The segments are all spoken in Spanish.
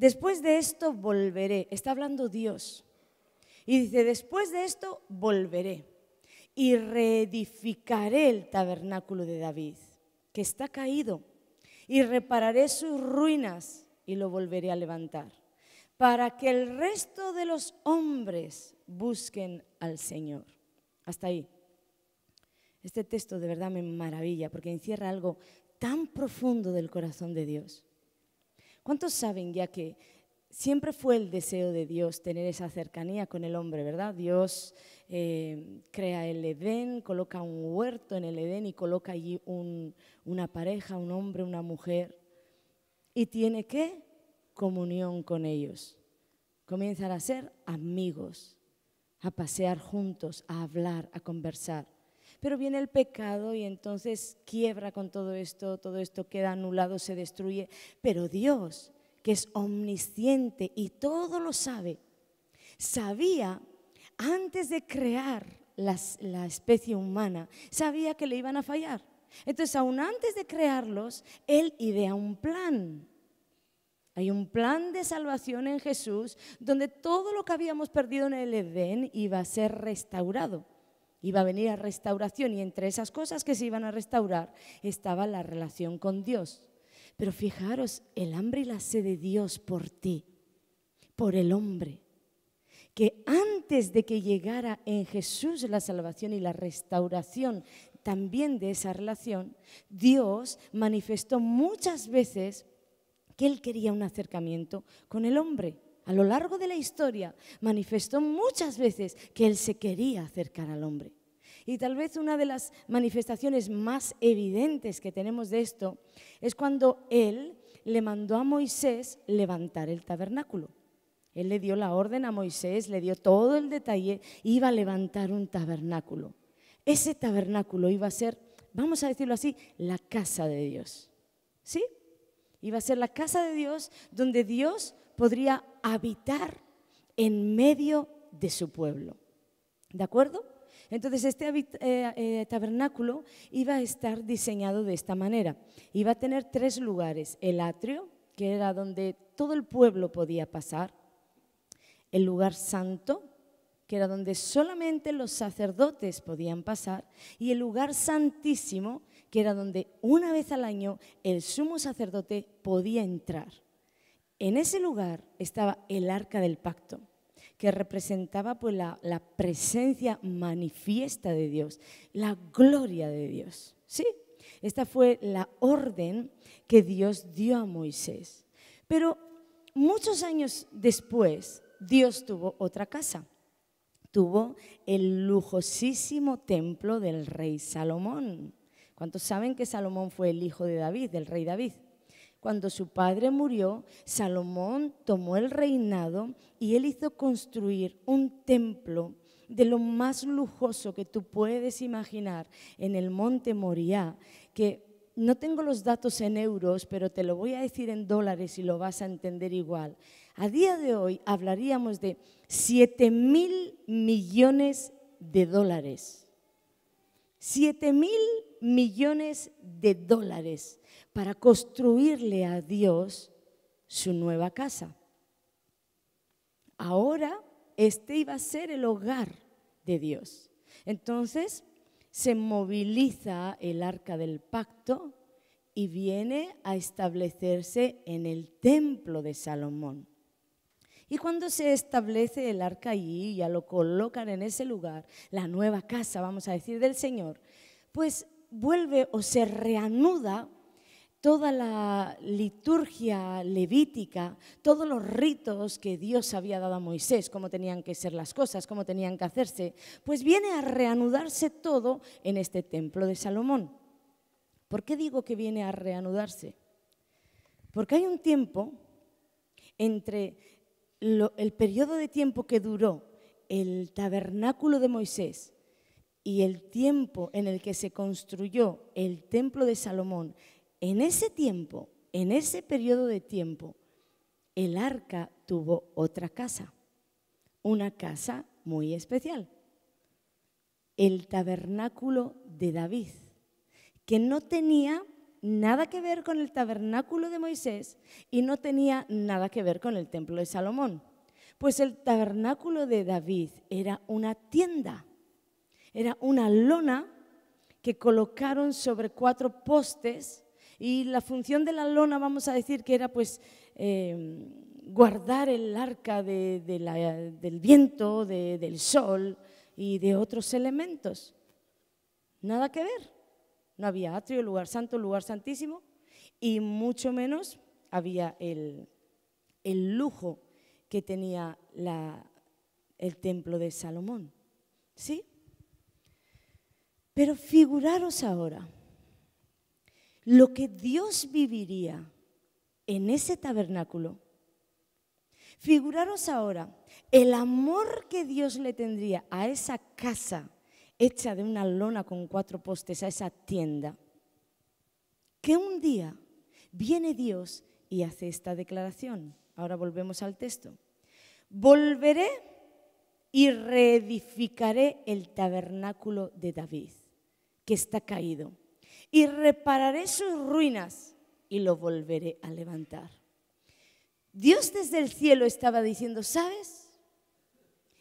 después de esto volveré. Está hablando Dios. Y dice, después de esto volveré y reedificaré el tabernáculo de David, que está caído, y repararé sus ruinas y lo volveré a levantar, para que el resto de los hombres busquen al Señor. Hasta ahí. Este texto de verdad me maravilla porque encierra algo tan profundo del corazón de Dios. ¿Cuántos saben ya que siempre fue el deseo de Dios tener esa cercanía con el hombre, verdad? Dios crea el Edén, coloca un huerto en el Edén y coloca allí una pareja, un hombre, una mujer. Y tiene ¿qué? Comunión con ellos. Comienzan a ser amigos, a pasear juntos, a hablar, a conversar. Pero viene el pecado y entonces quiebra con todo esto queda anulado, se destruye. Pero Dios, que es omnisciente y todo lo sabe, sabía antes de crear la especie humana, sabía que le iban a fallar. Entonces, aún antes de crearlos, Él idea un plan. Hay un plan de salvación en Jesús donde todo lo que habíamos perdido en el Edén iba a ser restaurado. Iba a venir a restauración y entre esas cosas que se iban a restaurar estaba la relación con Dios. Pero fijaros, el hambre y la sed de Dios por ti, por el hombre, que antes de que llegara en Jesús la salvación y la restauración también de esa relación, Dios manifestó muchas veces que Él quería un acercamiento con el hombre. A lo largo de la historia manifestó muchas veces que Él se quería acercar al hombre. Y tal vez una de las manifestaciones más evidentes que tenemos de esto es cuando Él le mandó a Moisés levantar el tabernáculo. Él le dio la orden a Moisés, le dio todo el detalle, iba a levantar un tabernáculo. Ese tabernáculo iba a ser, vamos a decirlo así, la casa de Dios. ¿Sí? Iba a ser la casa de Dios donde Dios podría habitar en medio de su pueblo. ¿De acuerdo? Entonces este tabernáculo iba a estar diseñado de esta manera. Iba a tener 3 lugares. El atrio, que era donde todo el pueblo podía pasar. El lugar santo, que era donde solamente los sacerdotes podían pasar. Y el lugar santísimo, que era donde una vez al año el sumo sacerdote podía entrar. En ese lugar estaba el arca del pacto, que representaba pues la presencia manifiesta de Dios, la gloria de Dios. ¿Sí? Esta fue la orden que Dios dio a Moisés. Pero muchos años después, Dios tuvo otra casa. Tuvo el lujosísimo templo del rey Salomón. ¿Cuántos saben que Salomón fue el hijo de David, del rey David? Cuando su padre murió, Salomón tomó el reinado y él hizo construir un templo de lo más lujoso que tú puedes imaginar en el monte Moriah, que no tengo los datos en euros, pero te lo voy a decir en dólares y lo vas a entender igual. A día de hoy hablaríamos de 7.000 millones de dólares. 7.000 millones de dólares para construirle a Dios su nueva casa. Ahora este iba a ser el hogar de Dios. Entonces se moviliza el arca del pacto y viene a establecerse en el templo de Salomón. Y cuando se establece el arca allí, ya lo colocan en ese lugar, la nueva casa, vamos a decir, del Señor, pues vuelve o se reanuda toda la liturgia levítica, todos los ritos que Dios había dado a Moisés, cómo tenían que ser las cosas, cómo tenían que hacerse, pues viene a reanudarse todo en este templo de Salomón. ¿Por qué digo que viene a reanudarse? Porque hay un tiempo entre el periodo de tiempo que duró el tabernáculo de Moisés y el tiempo en el que se construyó el templo de Salomón. En ese tiempo, en ese periodo de tiempo, el arca tuvo otra casa, una casa muy especial, el tabernáculo de David, que no tenía nada que ver con el tabernáculo de Moisés y no tenía nada que ver con el templo de Salomón. Pues el tabernáculo de David era una tienda, era una lona que colocaron sobre 4 postes, y la función de la lona, vamos a decir que era pues guardar el arca del viento, del sol y de otros elementos. Nada que ver. No había atrio, lugar santo, lugar santísimo, y mucho menos había el lujo que tenía el templo de Salomón. ¿Sí? Pero figuraros ahora lo que Dios viviría en ese tabernáculo. Figuraros ahora el amor que Dios le tendría a esa casa hecha de una lona con 4 postes, a esa tienda, que un día viene Dios y hace esta declaración. Ahora volvemos al texto. Volveré y reedificaré el tabernáculo de David, que está caído, y repararé sus ruinas y lo volveré a levantar. Dios desde el cielo estaba diciendo, ¿sabes?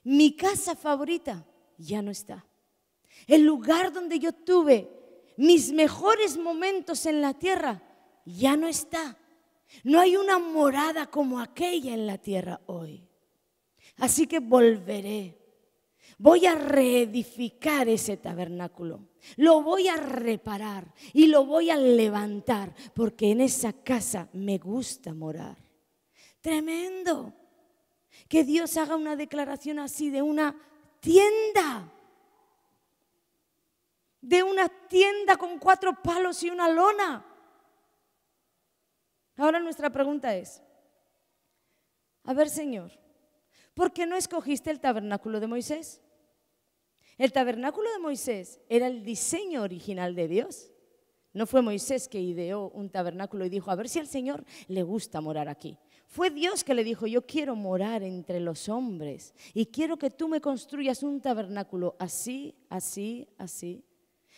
Mi casa favorita ya no está. El lugar donde yo tuve mis mejores momentos en la tierra ya no está. No hay una morada como aquella en la tierra hoy. Así que volveré. Voy a reedificar ese tabernáculo. Lo voy a reparar y lo voy a levantar, porque en esa casa me gusta morar. Tremendo que Dios haga una declaración así de una tienda. De una tienda con 4 palos y una lona. Ahora nuestra pregunta es, a ver, Señor, ¿por qué no escogiste el tabernáculo de Moisés? El tabernáculo de Moisés era el diseño original de Dios. No fue Moisés que ideó un tabernáculo y dijo, a ver si al Señor le gusta morar aquí. Fue Dios que le dijo, yo quiero morar entre los hombres y quiero que tú me construyas un tabernáculo así, así, así.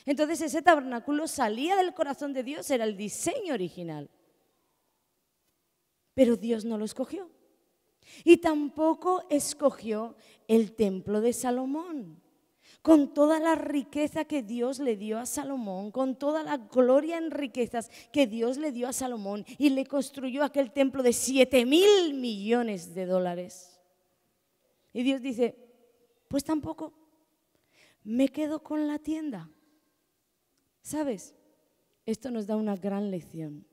Entonces ese tabernáculo salía del corazón de Dios, era el diseño original. Pero Dios no lo escogió. Y tampoco escogió el templo de Salomón. Con toda la riqueza que Dios le dio a Salomón, con toda la gloria en riquezas que Dios le dio a Salomón, y le construyó aquel templo de 7.000 millones de dólares. Y Dios dice, pues tampoco, me quedo con la tienda. ¿Sabes? Esto nos da una gran lección.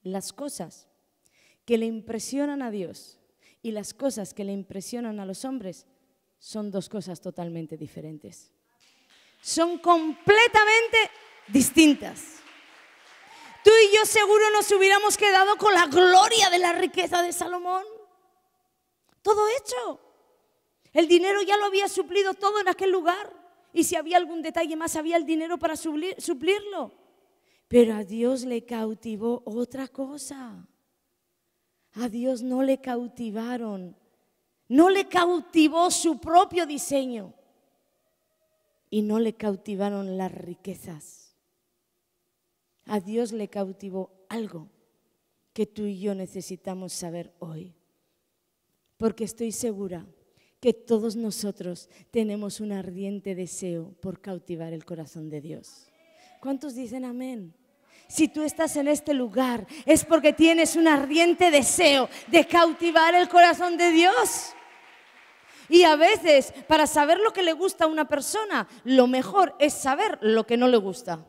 Las cosas que le impresionan a Dios y las cosas que le impresionan a los hombres son 2 cosas totalmente diferentes. Son completamente distintas. Tú y yo seguro nos hubiéramos quedado con la gloria de la riqueza de Salomón. Todo hecho. El dinero ya lo había suplido todo en aquel lugar. Y si había algún detalle más, había el dinero para suplirlo. Pero a Dios le cautivó otra cosa. A Dios no le cautivaron. No le cautivó su propio diseño. Y no le cautivaron las riquezas. A Dios le cautivó algo que tú y yo necesitamos saber hoy. Porque estoy segura que todos nosotros tenemos un ardiente deseo por cautivar el corazón de Dios. ¿Cuántos dicen amén? Si tú estás en este lugar es porque tienes un ardiente deseo de cautivar el corazón de Dios. Y a veces, para saber lo que le gusta a una persona, lo mejor es saber lo que no le gusta.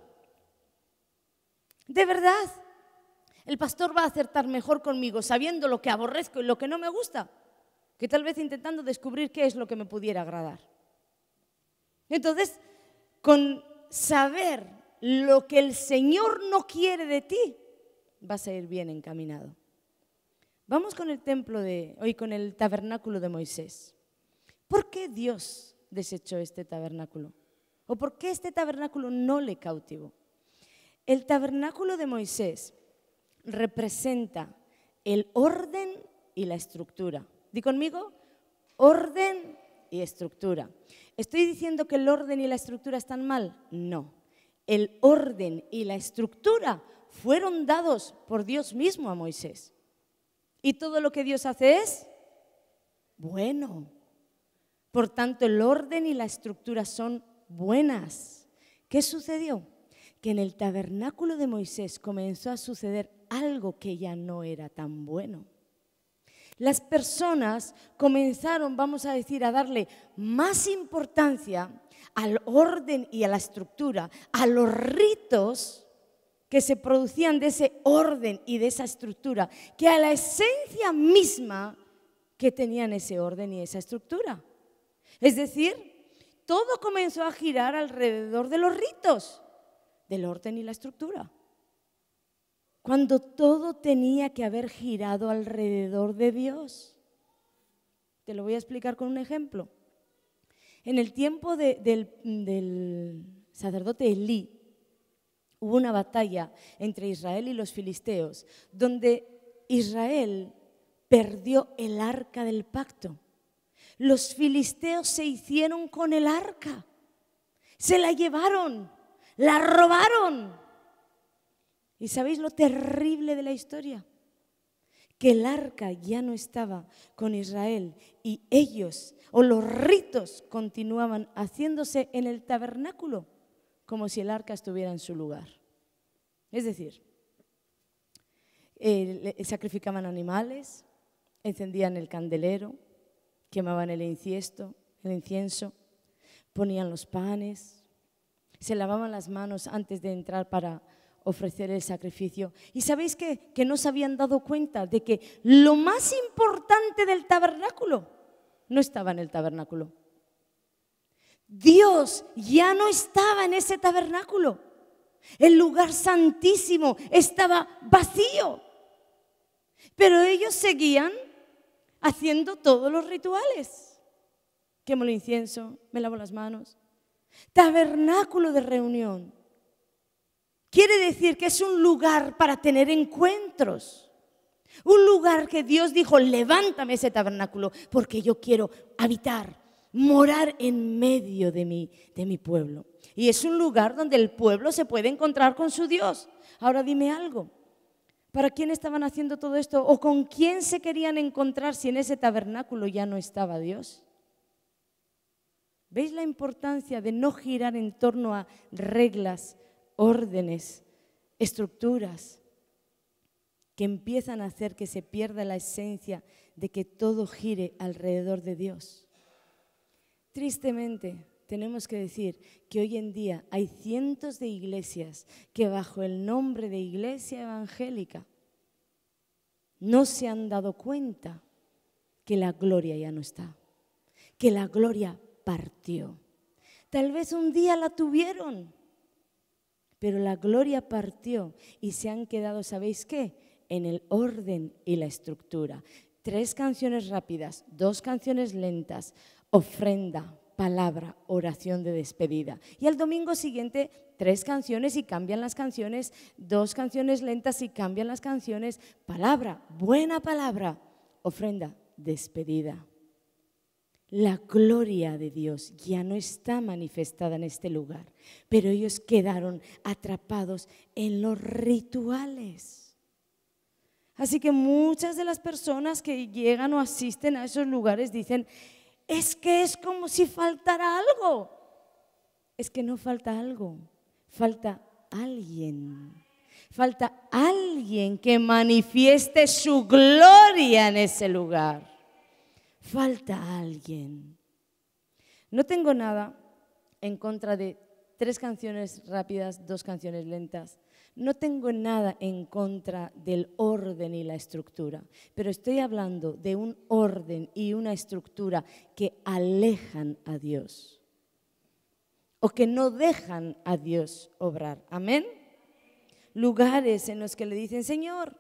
De verdad, el pastor va a acertar mejor conmigo sabiendo lo que aborrezco y lo que no me gusta, que tal vez intentando descubrir qué es lo que me pudiera agradar. Entonces, con saber lo que el Señor no quiere de ti, vas a ir bien encaminado. Vamos con el con el tabernáculo de Moisés. ¿Por qué Dios desechó este tabernáculo? ¿O por qué este tabernáculo no le cautivó? El tabernáculo de Moisés representa el orden y la estructura. Di conmigo, orden y estructura. ¿Estoy diciendo que el orden y la estructura están mal? No. El orden y la estructura fueron dados por Dios mismo a Moisés. Y todo lo que Dios hace es bueno. Por tanto, el orden y la estructura son buenas. ¿Qué sucedió? Que en el tabernáculo de Moisés comenzó a suceder algo que ya no era tan bueno. Las personas comenzaron, vamos a decir, a darle más importancia al orden y a la estructura, a los ritos que se producían de ese orden y de esa estructura, que a la esencia misma que tenían ese orden y esa estructura. Es decir, todo comenzó a girar alrededor de los ritos, del orden y la estructura, cuando todo tenía que haber girado alrededor de Dios. Te lo voy a explicar con un ejemplo. En el tiempo del sacerdote Elí, hubo una batalla entre Israel y los filisteos, donde Israel perdió el arca del pacto. Los filisteos se hicieron con el arca, se la llevaron, la robaron. ¿Y sabéis lo terrible de la historia? Que el arca ya no estaba con Israel y ellos, o los ritos, continuaban haciéndose en el tabernáculo, como si el arca estuviera en su lugar. Es decir, sacrificaban animales, encendían el candelero, quemaban el incienso, ponían los panes, se lavaban las manos antes de entrar para ofrecer el sacrificio. ¿Y sabéis qué? Que no se habían dado cuenta de que lo más importante del tabernáculo no estaba en el tabernáculo. Dios ya no estaba en ese tabernáculo. El lugar santísimo estaba vacío. Pero ellos seguían haciendo todos los rituales. Quemo el incienso, me lavo las manos. Tabernáculo de reunión. Quiere decir que es un lugar para tener encuentros. Un lugar que Dios dijo, levántame ese tabernáculo porque yo quiero habitar, morar en medio de mi pueblo. Y es un lugar donde el pueblo se puede encontrar con su Dios. Ahora dime algo. ¿Para quién estaban haciendo todo esto? ¿O con quién se querían encontrar si en ese tabernáculo ya no estaba Dios? ¿Veis la importancia de no girar en torno a reglas, órdenes, estructuras que empiezan a hacer que se pierda la esencia de que todo gire alrededor de Dios? Tristemente, tenemos que decir que hoy en día hay cientos de iglesias que bajo el nombre de iglesia evangélica no se han dado cuenta que la gloria ya no está, que la gloria partió. Tal vez un día la tuvieron, pero la gloria partió y se han quedado, ¿sabéis qué? En el orden y la estructura. 3 canciones rápidas, 2 canciones lentas, ofrenda, palabra, oración de despedida. Y al domingo siguiente 3 canciones y cambian las canciones, 2 canciones lentas y cambian las canciones, palabra, buena palabra, ofrenda, despedida. La gloria de Dios ya no está manifestada en este lugar, pero ellos quedaron atrapados en los rituales. Así que muchas de las personas que llegan o asisten a esos lugares dicen, es que es como si faltara algo. Es que no falta algo, falta alguien. Falta alguien que manifieste su gloria en ese lugar. Falta alguien. No tengo nada en contra de 3 canciones rápidas, 2 canciones lentas. No tengo nada en contra del orden y la estructura, pero estoy hablando de un orden y una estructura que alejan a Dios o que no dejan a Dios obrar. Amén. Lugares en los que le dicen, Señor,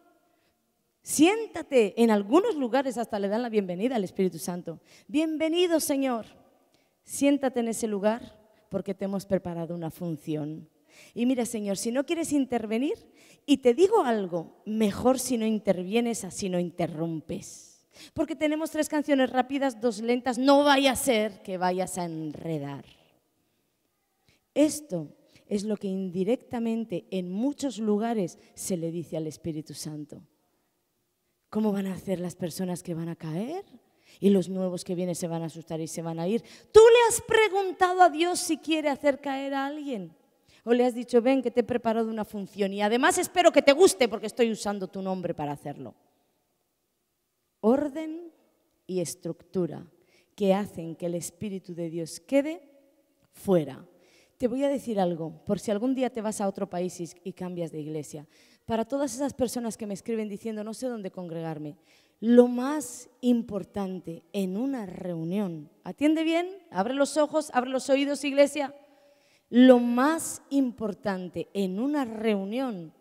siéntate. En algunos lugares hasta le dan la bienvenida al Espíritu Santo. Bienvenido, Señor. Siéntate en ese lugar porque te hemos preparado una función. Y mira, Señor, si no quieres intervenir, y te digo algo, mejor si no intervienes, así no interrumpes. Porque tenemos 3 canciones rápidas, 2 lentas, no vaya a ser que vayas a enredar. Esto es lo que indirectamente en muchos lugares se le dice al Espíritu Santo. ¿Cómo van a hacer las personas que van a caer? Y los nuevos que vienen se van a asustar y se van a ir. ¿Tú le has preguntado a Dios si quiere hacer caer a alguien? ¿O le has dicho, ven que te he preparado una función y además espero que te guste porque estoy usando tu nombre para hacerlo? Orden y estructura que hacen que el Espíritu de Dios quede fuera. Te voy a decir algo, por si algún día te vas a otro país y cambias de iglesia. Para todas esas personas que me escriben diciendo no sé dónde congregarme, lo más importante en una reunión, atiende bien, abre los ojos, abre los oídos, iglesia. Lo más importante en una reunión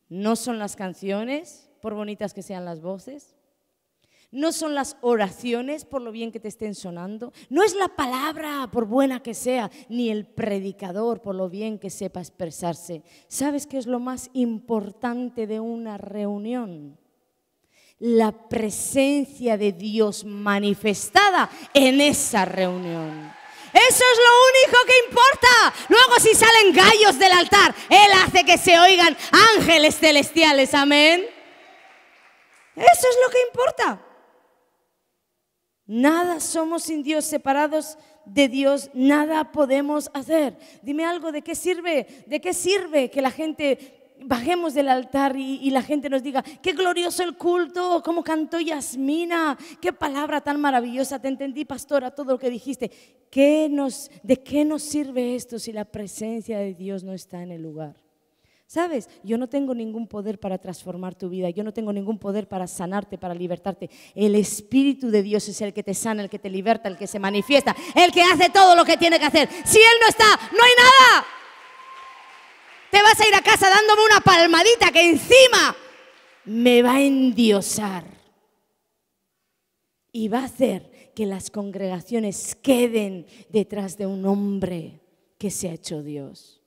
no son las canciones, por bonitas que sean las voces, no son las oraciones, por lo bien que te estén sonando, no es la palabra, por buena que sea, ni el predicador, por lo bien que sepa expresarse. ¿Sabes qué es lo más importante de una reunión? La presencia de Dios manifestada en esa reunión. Eso es lo único que importa. Luego si salen gallos del altar, Él hace que se oigan ángeles celestiales, amén. Eso es lo que importa. Nada somos sin Dios, separados de Dios, nada podemos hacer. Dime algo, ¿de qué sirve? ¿De qué sirve que la gente bajemos del altar y la gente nos diga qué glorioso el culto, cómo cantó Yasmina, qué palabra tan maravillosa, te entendí, pastora, todo lo que dijiste? ¿De qué nos sirve esto si la presencia de Dios no está en el lugar? ¿Sabes? Yo no tengo ningún poder para transformar tu vida, yo no tengo ningún poder para sanarte, para libertarte. El Espíritu de Dios es el que te sana, el que te liberta, el que se manifiesta, el que hace todo lo que tiene que hacer. Si Él no está, no hay nada. Te vas a ir a casa dándome una palmadita que encima me va a endiosar y va a hacer que las congregaciones queden detrás de un hombre que se ha hecho Dios.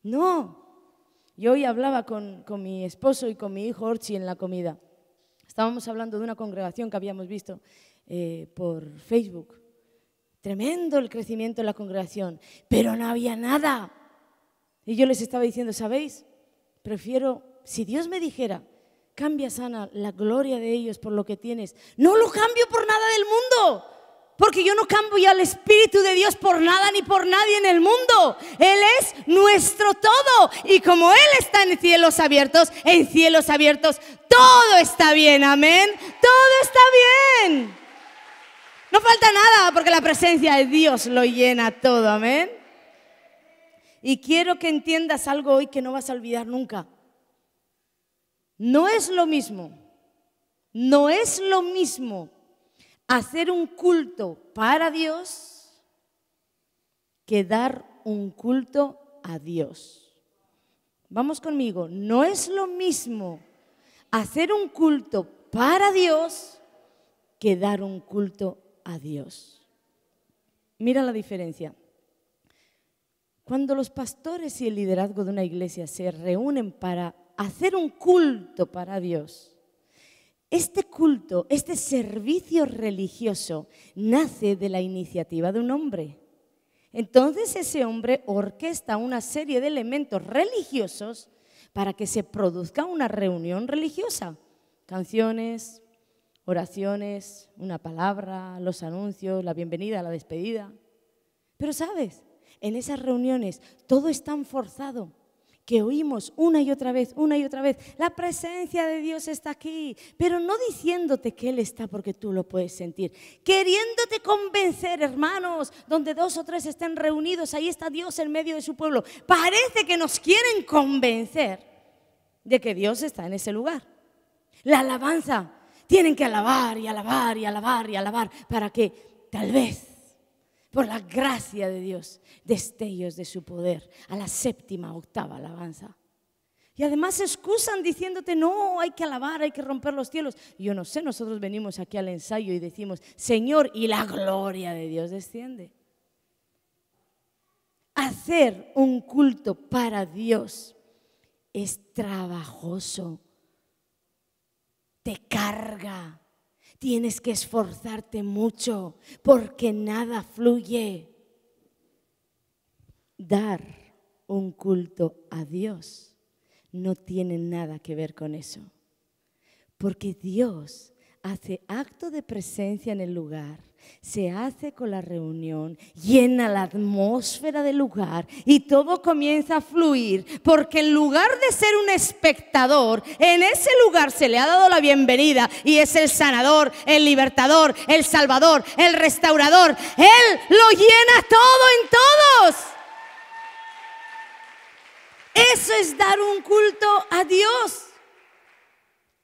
No. Yo hoy hablaba con mi esposo y con mi hijo Orchi en la comida. Estábamos hablando de una congregación que habíamos visto por Facebook. Tremendo el crecimiento de la congregación, pero no había nada. Y yo les estaba diciendo, ¿sabéis? Prefiero, si Dios me dijera, cambia, Sana, la gloria de ellos por lo que tienes, no lo cambio por nada del mundo. Porque yo no cambio al Espíritu de Dios por nada ni por nadie en el mundo. Él es nuestro todo. Y como Él está en cielos abiertos, todo está bien, amén. Todo está bien. No falta nada porque la presencia de Dios lo llena todo, amén. Y quiero que entiendas algo hoy que no vas a olvidar nunca. No es lo mismo hacer un culto para Dios que dar un culto a Dios. Vamos conmigo, no es lo mismo hacer un culto para Dios que dar un culto a Dios. Mira la diferencia. Cuando los pastores y el liderazgo de una iglesia se reúnen para hacer un culto para Dios, este culto, este servicio religioso nace de la iniciativa de un hombre. Entonces ese hombre orquesta una serie de elementos religiosos para que se produzca una reunión religiosa. Canciones, oraciones, una palabra, los anuncios, la bienvenida, la despedida. Pero ¿sabes? En esas reuniones todo es tan forzado que oímos una y otra vez, la presencia de Dios está aquí, pero no diciéndote que Él está porque tú lo puedes sentir, queriéndote convencer, hermanos, donde 2 o 3 estén reunidos, ahí está Dios en medio de su pueblo. Parece que nos quieren convencer de que Dios está en ese lugar. La alabanza, tienen que alabar y alabar y alabar y alabar para que tal vez, por la gracia de Dios, destellos de su poder a la 7ª, 8ª alabanza. Y además se excusan diciéndote, no, hay que alabar, hay que romper los cielos. Y yo no sé, nosotros venimos aquí al ensayo y decimos, Señor, y la gloria de Dios desciende. Hacer un culto para Dios es trabajoso, te carga. Tienes que esforzarte mucho porque nada fluye. dar un culto a Dios no tiene nada que ver con eso. Porque Dios hace acto de presencia en el lugar, se hace con la reunión, llena la atmósfera del lugar y todo comienza a fluir, porque en lugar de ser un espectador, en ese lugar se le ha dado la bienvenida y es el sanador, el libertador, el salvador, el restaurador. Él lo llena todo en todos. Eso es dar un culto a Dios.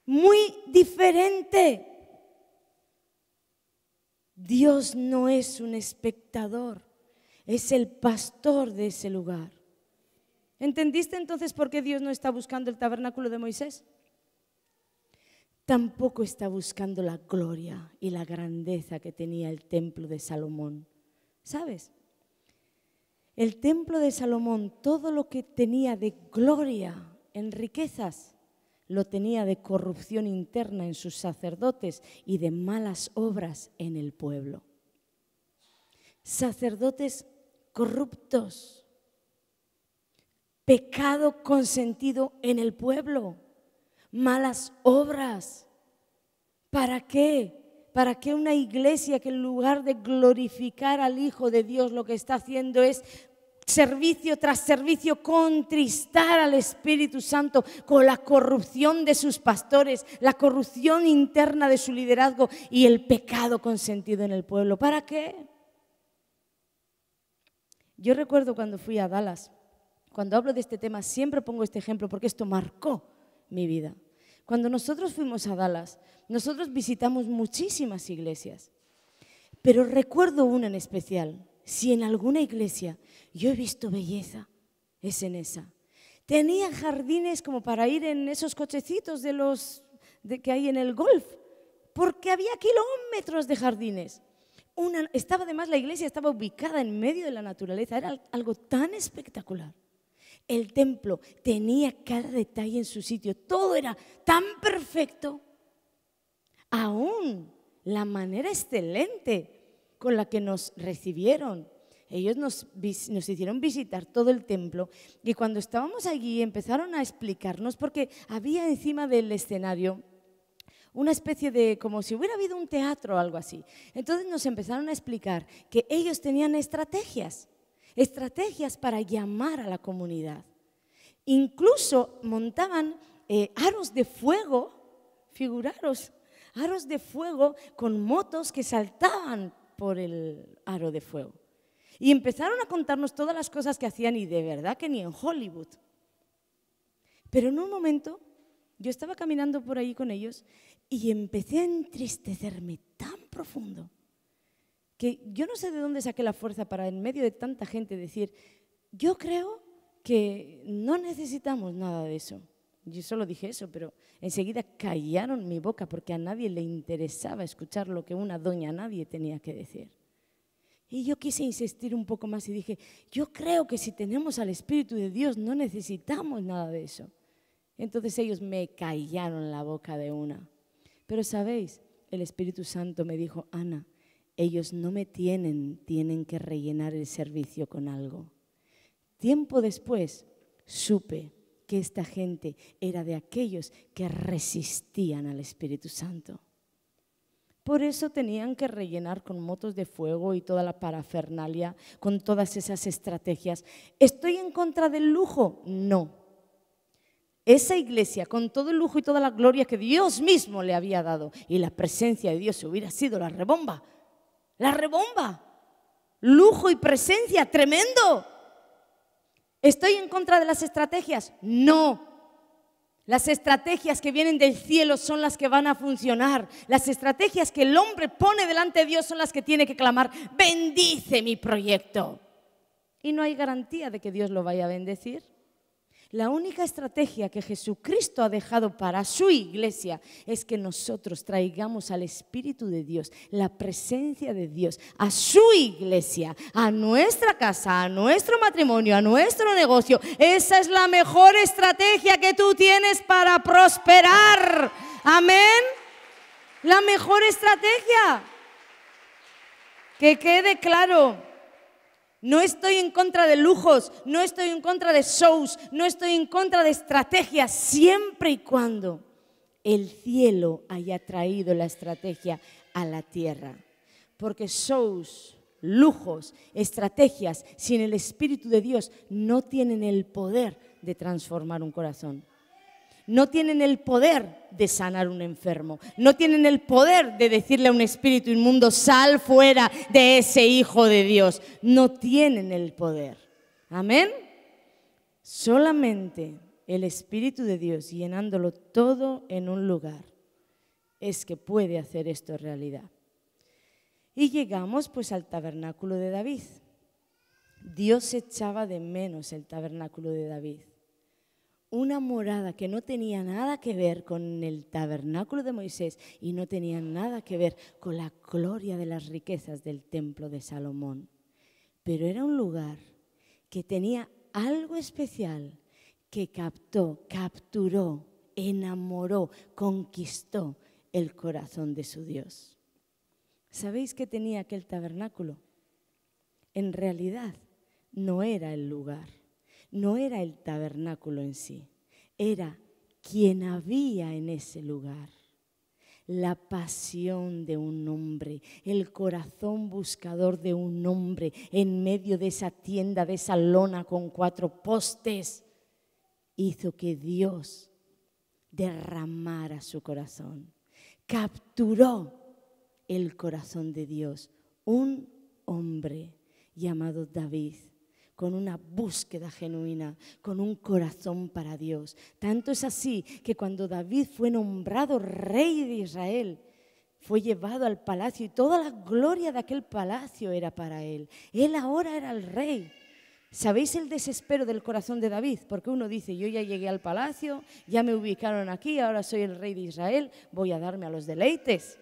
Muy diferente. Dios no es un espectador, es el pastor de ese lugar. ¿Entendiste entonces por qué Dios no está buscando el tabernáculo de Moisés? Tampoco está buscando la gloria y la grandeza que tenía el templo de Salomón. ¿Sabes? El templo de Salomón, todo lo que tenía de gloria en riquezas, lo tenía de corrupción interna en sus sacerdotes y de malas obras en el pueblo. Sacerdotes corruptos, pecado consentido en el pueblo, malas obras. ¿Para qué? ¿Para qué una iglesia que en lugar de glorificar al Hijo de Dios lo que está haciendo es servicio tras servicio contristar al Espíritu Santo con la corrupción de sus pastores, la corrupción interna de su liderazgo y el pecado consentido en el pueblo? ¿Para qué? Yo recuerdo cuando fui a Dallas, cuando hablo de este tema siempre pongo este ejemplo porque esto marcó mi vida. Cuando nosotros fuimos a Dallas, nosotros visitamos muchísimas iglesias, pero recuerdo una en especial. Si en alguna iglesia yo he visto belleza, es en esa. Tenía jardines como para ir en esos cochecitos que hay en el golf, porque había kilómetros de jardines. Además la iglesia estaba ubicada en medio de la naturaleza, era algo tan espectacular. El templo tenía cada detalle en su sitio, todo era tan perfecto. Aún la manera excelente con la que nos recibieron. Ellos nos hicieron visitar todo el templo y cuando estábamos allí empezaron a explicarnos, porque había encima del escenario una especie de, como si hubiera habido un teatro o algo así. Entonces nos empezaron a explicar que ellos tenían estrategias para llamar a la comunidad. Incluso montaban aros de fuego, figuraros, aros de fuego con motos que saltaban por el aro de fuego. Y empezaron a contarnos todas las cosas que hacían y de verdad que ni en Hollywood. Pero en un momento yo estaba caminando por ahí con ellos y empecé a entristecerme tan profundo que yo no sé de dónde saqué la fuerza para en medio de tanta gente decir, yo creo que no necesitamos nada de eso. Yo solo dije eso, pero enseguida callaron mi boca porque a nadie le interesaba escuchar lo que una doña nadie tenía que decir. Y yo quise insistir un poco más y dije, yo creo que si tenemos al Espíritu de Dios no necesitamos nada de eso. Entonces ellos me callaron la boca de una. Pero sabéis, el Espíritu Santo me dijo, Ana, ellos no me tienen que rellenar el servicio con algo. Tiempo después supe que esta gente era de aquellos que resistían al Espíritu Santo. Por eso tenían que rellenar con motos de fuego y toda la parafernalia, con todas esas estrategias. ¿Estoy en contra del lujo? No. Esa iglesia, con todo el lujo y toda la gloria que Dios mismo le había dado, y la presencia de Dios hubiera sido la rebomba. La rebomba. Lujo y presencia, tremendo. ¿Estoy en contra de las estrategias? No. Las estrategias que vienen del cielo son las que van a funcionar. Las estrategias que el hombre pone delante de Dios son las que tiene que clamar, bendice mi proyecto. Y no hay garantía de que Dios lo vaya a bendecir. La única estrategia que Jesucristo ha dejado para su iglesia es que nosotros traigamos al Espíritu de Dios, la presencia de Dios, a su iglesia, a nuestra casa, a nuestro matrimonio, a nuestro negocio. Esa es la mejor estrategia que tú tienes para prosperar. Amén. La mejor estrategia. Que quede claro. No estoy en contra de lujos, no estoy en contra de shows, no estoy en contra de estrategias, siempre y cuando el cielo haya traído la estrategia a la tierra. Porque shows, lujos, estrategias, sin el Espíritu de Dios, no tienen el poder de transformar un corazón. No tienen el poder de sanar un enfermo. No tienen el poder de decirle a un espíritu inmundo, sal fuera de ese hijo de Dios. No tienen el poder. Amén. Solamente el Espíritu de Dios, llenándolo todo en un lugar, es que puede hacer esto realidad. Y llegamos pues al tabernáculo de David. Dios echaba de menos el tabernáculo de David. Una morada que no tenía nada que ver con el tabernáculo de Moisés y no tenía nada que ver con la gloria de las riquezas del templo de Salomón. Pero era un lugar que tenía algo especial que capturó, enamoró, conquistó el corazón de su Dios. ¿Sabéis qué tenía aquel tabernáculo? En realidad no era el lugar. No era el tabernáculo en sí, era quien había en ese lugar. La pasión de un hombre, el corazón buscador de un hombre en medio de esa tienda, de esa lona con 4 postes, hizo que Dios derramara su corazón. Capturó el corazón de Dios, un hombre llamado David, con una búsqueda genuina, con un corazón para Dios. Tanto es así que cuando David fue nombrado rey de Israel, fue llevado al palacio y toda la gloria de aquel palacio era para él. Él ahora era el rey. ¿Sabéis el desespero del corazón de David? Porque uno dice, yo ya llegué al palacio, ya me ubicaron aquí, ahora soy el rey de Israel, voy a darme a los deleites.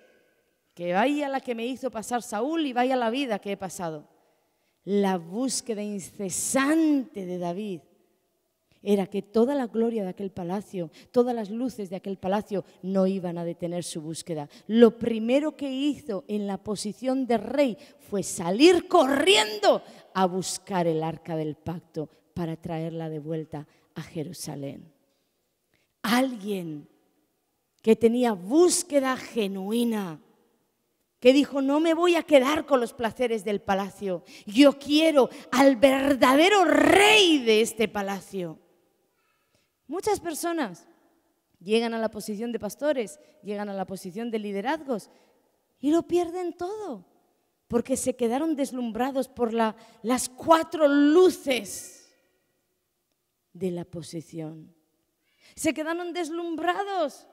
Que vaya la que me hizo pasar Saúl y vaya la vida que he pasado. La búsqueda incesante de David era que toda la gloria de aquel palacio, todas las luces de aquel palacio no iban a detener su búsqueda. Lo primero que hizo en la posición de rey fue salir corriendo a buscar el arca del pacto para traerla de vuelta a Jerusalén. Alguien que tenía búsqueda genuina, que dijo, no me voy a quedar con los placeres del palacio, yo quiero al verdadero rey de este palacio. Muchas personas llegan a la posición de pastores, llegan a la posición de liderazgos y lo pierden todo, porque se quedaron deslumbrados por las 4 luces de la posición. Se quedaron deslumbrados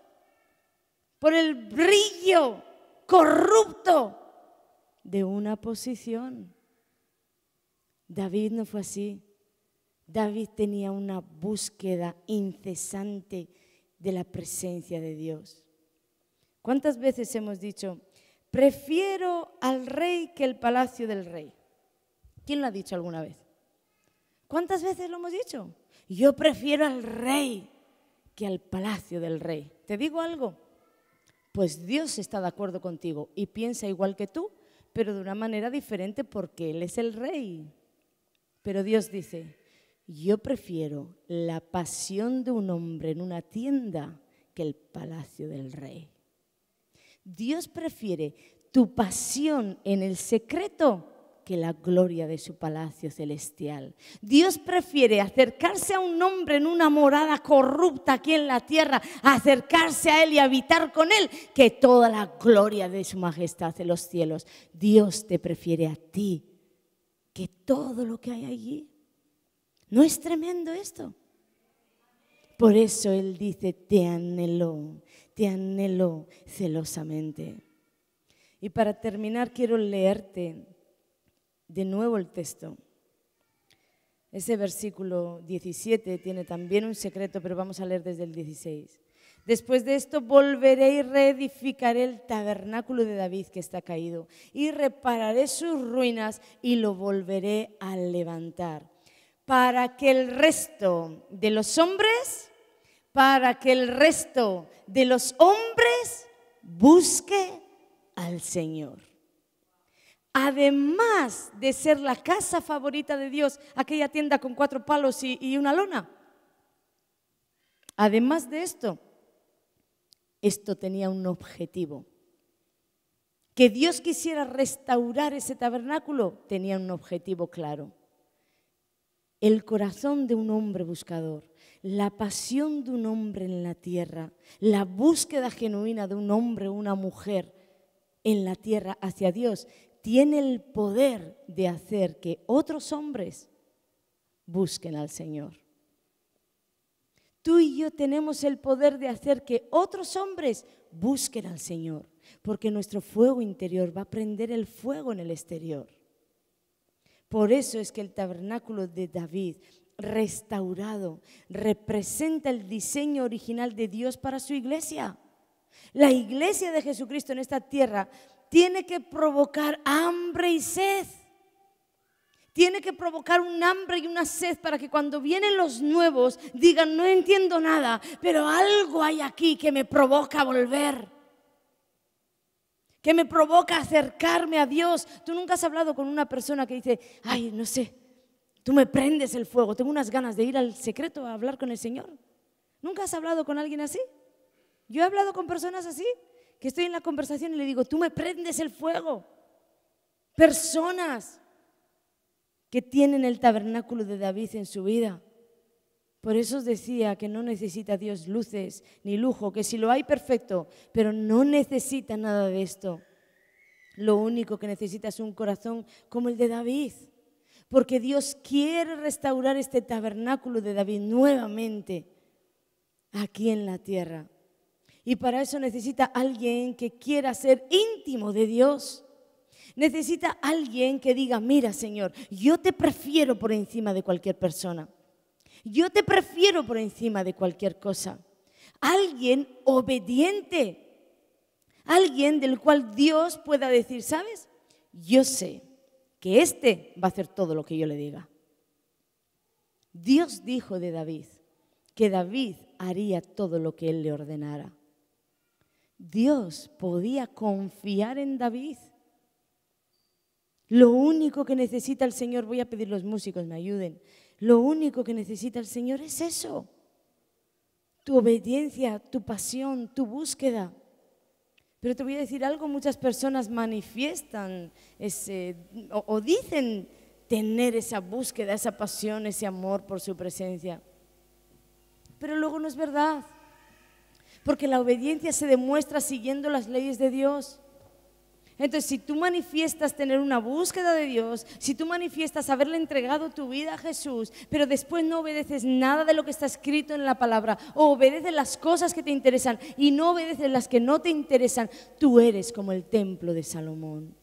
por el brillo corrupto de una posición. David no fue así. David tenía una búsqueda incesante de la presencia de Dios. ¿Cuántas veces hemos dicho, prefiero al rey que el palacio del rey? ¿Quién lo ha dicho alguna vez? ¿Cuántas veces lo hemos dicho? Yo prefiero al rey que al palacio del rey. ¿Te digo algo? Pues Dios está de acuerdo contigo y piensa igual que tú, pero de una manera diferente porque Él es el rey. Pero Dios dice, yo prefiero la pasión de un hombre en una tienda que el palacio del rey. Dios prefiere tu pasión en el secreto que la gloria de su palacio celestial. Dios prefiere acercarse a un hombre en una morada corrupta aquí en la tierra, acercarse a Él y habitar con Él, que toda la gloria de su majestad en los cielos. Dios te prefiere a ti que todo lo que hay allí. ¿No es tremendo esto? Por eso Él dice, te anheló celosamente. Y para terminar quiero leerte de nuevo el texto. Ese versículo 17 tiene también un secreto, pero vamos a leer desde el 16. Después de esto volveré y reedificaré el tabernáculo de David que está caído y repararé sus ruinas y lo volveré a levantar para que el resto de los hombres busque al Señor. además de ser la casa favorita de Dios, aquella tienda con 4 palos y una lona. Además de esto tenía un objetivo. Que Dios quisiera restaurar ese tabernáculo tenía un objetivo claro. El corazón de un hombre buscador, la pasión de un hombre en la tierra, la búsqueda genuina de un hombre o una mujer en la tierra hacia Dios, tiene el poder de hacer que otros hombres busquen al Señor. Tú y yo tenemos el poder de hacer que otros hombres busquen al Señor, porque nuestro fuego interior va a prender el fuego en el exterior. Por eso es que el tabernáculo de David, restaurado, representa el diseño original de Dios para su iglesia. La iglesia de Jesucristo en esta tierra tiene que provocar hambre y sed. Tiene que provocar un hambre y una sed para que cuando vienen los nuevos digan, no entiendo nada, pero algo hay aquí que me provoca a volver, que me provoca a acercarme a Dios. Tú nunca has hablado con una persona que dice, ay, no sé, tú me prendes el fuego, tengo unas ganas de ir al secreto a hablar con el Señor. ¿Nunca has hablado con alguien así? Yo he hablado con personas así, que estoy en la conversación y le digo, tú me prendes el fuego. Personas que tienen el tabernáculo de David en su vida. Por eso os decía que no necesita Dios luces ni lujo, que si lo hay perfecto, pero no necesita nada de esto. Lo único que necesita es un corazón como el de David, porque Dios quiere restaurar este tabernáculo de David nuevamente aquí en la tierra. Y para eso necesita alguien que quiera ser íntimo de Dios. Necesita alguien que diga, mira, Señor, yo te prefiero por encima de cualquier persona. Yo te prefiero por encima de cualquier cosa. Alguien obediente. Alguien del cual Dios pueda decir, ¿sabes? Yo sé que este va a hacer todo lo que yo le diga. Dios dijo de David que David haría todo lo que él le ordenara. Dios podía confiar en David. Lo único que necesita el Señor, voy a pedir a los músicos me ayuden, lo único que necesita el Señor es eso. Tu obediencia, tu pasión, tu búsqueda. Pero te voy a decir algo, muchas personas manifiestan o dicen tener esa búsqueda, esa pasión, ese amor por su presencia. Pero luego no es verdad, porque la obediencia se demuestra siguiendo las leyes de Dios. Entonces, si tú manifiestas tener una búsqueda de Dios, si tú manifiestas haberle entregado tu vida a Jesús, pero después no obedeces nada de lo que está escrito en la palabra, o obedeces las cosas que te interesan y no obedeces las que no te interesan, tú eres como el templo de Salomón.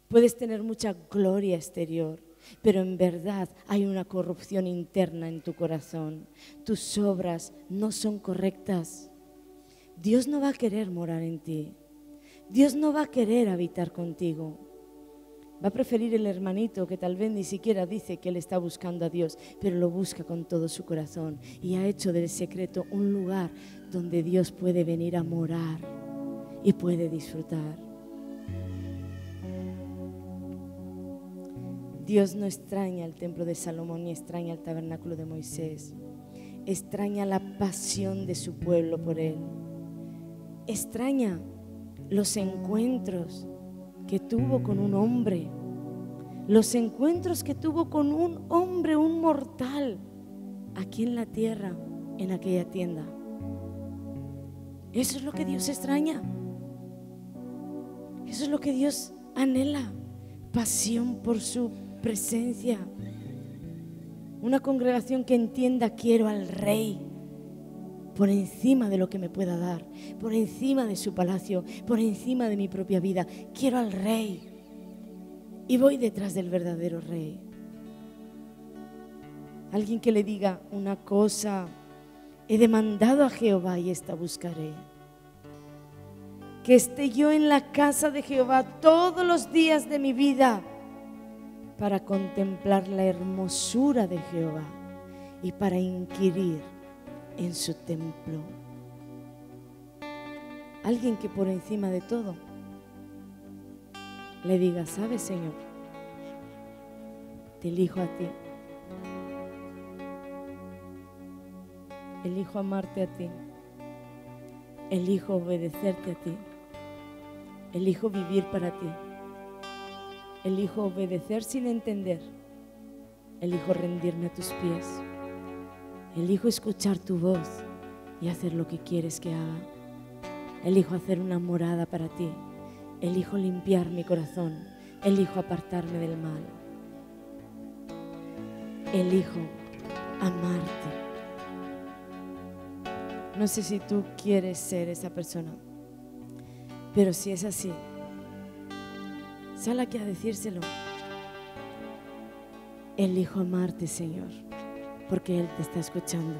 Puedes tener mucha gloria exterior, pero en verdad hay una corrupción interna en tu corazón. Tus obras no son correctas. Dios no va a querer morar en ti. Dios no va a querer habitar contigo. Va a preferir el hermanito que tal vez ni siquiera dice que él está buscando a Dios, pero lo busca con todo su corazón y ha hecho del secreto un lugar donde Dios puede venir a morar y puede disfrutar. Dios no extraña el templo de Salomón ni extraña el tabernáculo de Moisés. Extraña la pasión de su pueblo por él. Extraña los encuentros que tuvo con un hombre, los encuentros que tuvo con un hombre, un mortal, aquí en la tierra, en aquella tienda. Eso es lo que Dios extraña. Eso es lo que Dios anhela, pasión por su presencia. Una congregación que entienda, quiero al Rey por encima de lo que me pueda dar, por encima de su palacio, por encima de mi propia vida. Quiero al Rey y voy detrás del verdadero Rey. Alguien que le diga una cosa, he demandado a Jehová y esta buscaré. Que esté yo en la casa de Jehová todos los días de mi vida para contemplar la hermosura de Jehová y para inquirir en su templo. Alguien que por encima de todo le digas: ¿sabes, Señor? Te elijo a ti. Elijo amarte a ti. Elijo obedecerte a ti. Elijo vivir para ti. Elijo obedecer sin entender. Elijo rendirme a tus pies. Elijo escuchar tu voz y hacer lo que quieres que haga. Elijo hacer una morada para ti. Elijo limpiar mi corazón. Elijo apartarme del mal. Elijo amarte. No sé si tú quieres ser esa persona, pero si es así, sal aquí a decírselo. Elijo amarte, Señor, porque Él te está escuchando.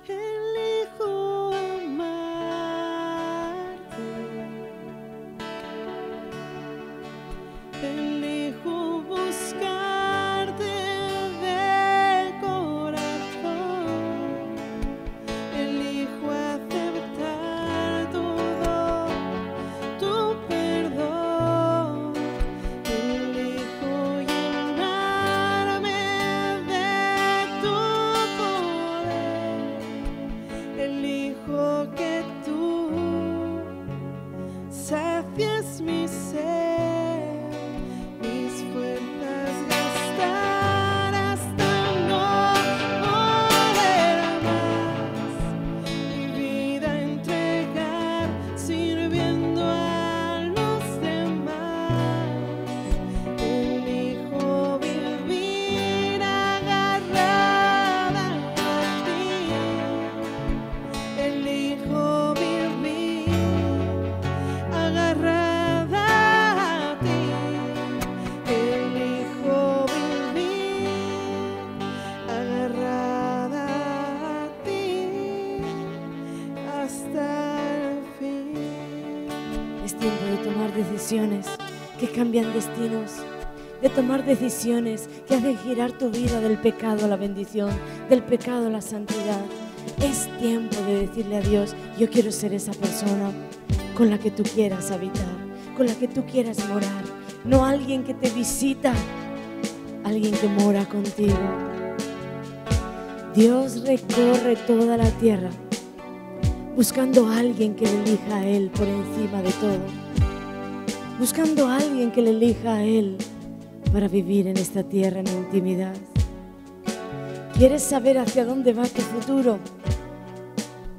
Elijo amarte. Elijo buscarte de corazón. Elijo aceptar todo tu perdón. Elijo llenarme de tu poder. Elijo que tú sacies mi ser, mis fuerzas gastar hasta no poder más, mi vida entregar sirviendo a los demás. Elijo vivir agarrada a ti. Elijo vivir agarrada a ti. Elijo vivir agarrada a ti hasta el fin. Es tiempo de tomar decisiones que cambian destinos, de tomar decisiones que hacen girar tu vida del pecado a la bendición, del pecado a la santidad. Es tiempo de decirle a Dios: yo quiero ser esa persona con la que tú quieras habitar, con la que tú quieras morar, no alguien que te visita, alguien que mora contigo. Dios recorre toda la tierra buscando a alguien que le elija a Él por encima de todo, buscando a alguien que le elija a Él para vivir en esta tierra en intimidad. ¿Quieres saber hacia dónde va tu futuro?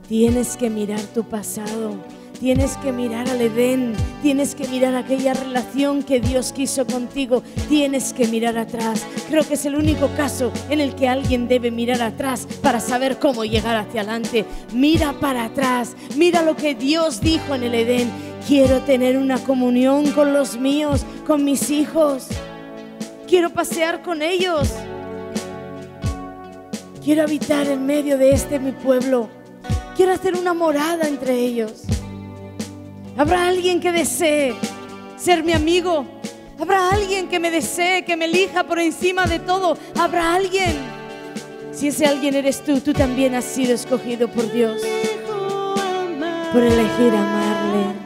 Tienes que mirar tu pasado, tienes que mirar al Edén, tienes que mirar aquella relación que Dios quiso contigo, tienes que mirar atrás. Creo que es el único caso en el que alguien debe mirar atrás para saber cómo llegar hacia adelante. Mira para atrás, mira lo que Dios dijo en el Edén: quiero tener una comunión con los míos, con mis hijos, quiero pasear con ellos, quiero habitar en medio de mi pueblo, quiero hacer una morada entre ellos. ¿Habrá alguien que desee ser mi amigo? ¿Habrá alguien que me desee, que me elija por encima de todo? ¿Habrá alguien? Si ese alguien eres tú, tú también has sido escogido por Dios, por elegir amarle.